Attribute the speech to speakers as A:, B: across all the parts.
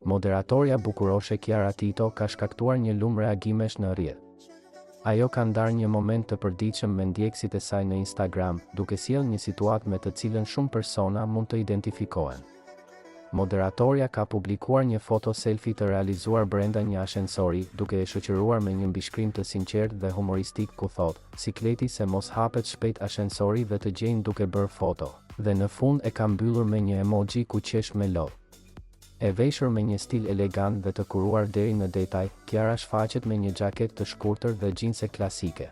A: Moderatorja bukuroshe Kiara Tito ka shkaktuar një lum reagimesh në rrjet. Ajo ka ndarë një moment të përditshëm me ndjekësit e saj në Instagram, duke sjellë një situatë me të cilën shumë persona mund të identifikohen. Moderatorja ka publikuar një foto selfie të realizuar brenda një ashensori, duke e shoqëruar me një mbishkrim të sinqertë dhe humoristik ku thotë: "Sikleti se mos hapet shpejt ashensori dhe të gjejnë duke bërë foto." Dhe në fund e ka mbyllur me një emoji ku qesh me lodh. E veshur me një stil elegant dhe të kuruar deri në detaj, Kiara shfaqet me një xhaketë të shkurtër dhe xhinse klasike.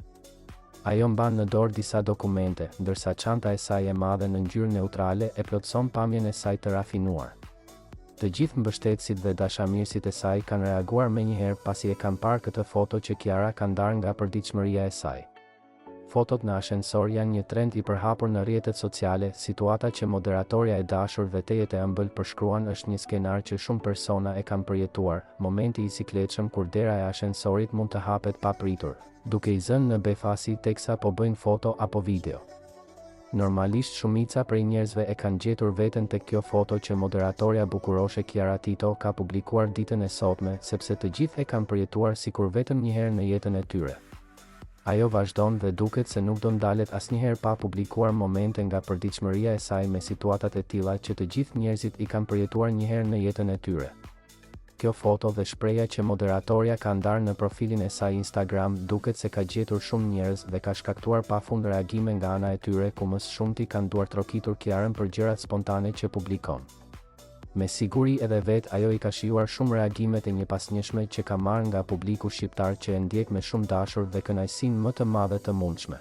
A: Ajo mban në dorë disa dokumente, ndërsa çanta e saj e madhe në ngjyrë neutrale e plotson pamjen e saj të rafinuar. Të gjithë mbështetësit dhe dashamirësit e saj kanë reaguar menjëherë pasi e kanë parë këtë foto që Kiara ka ndarë nga përditshmëria e saj. Fotot në ashensor janë një trend i përhapur në rrjetet sociale. Situata që moderatorja e dashur dhe tejet e ëmbël përshkruan është një skenar që shumë persona e kanë përjetuar, momenti i sikletshëm kur dera e ashensorit mund të hapet pa pritur, duke i zënë në befasi teksa po bëjnë foto apo video. Normalisht shumica prej njerëzve e kanë gjetur veten tek kjo foto që moderatorja bukuroshe Kiara Tito ka publikuar ditën e sotme, sepse të gjithë e kanë përjetuar sikur vetëm një herë në jetën e tyre. Ajo vazhdon dhe duket se nuk do ndalet asnjëherë pa publikuar momente nga përditshmëria e saj me situatat e tilla që të gjithë njerëzit i kanë përjetuar një herë në jetën e tyre. Kjo foto dhe shpreha që moderatorja ka ndarë në profilin e saj Instagram duket se ka gjetur shumë njerëz dhe ka shkaktuar pafund reagime nga ana e tyre, ku më së shumti kanë duar trokitur Kiarën për gjërat spontane që publikon. Me siguri edhe vet ajo i ka shijuar shumë reagimet e njëpasnjëshme që ka marrë nga publiku shqiptar që e ndjek me shumë dashur dhe kënaqësinë më të madhe të mundshme.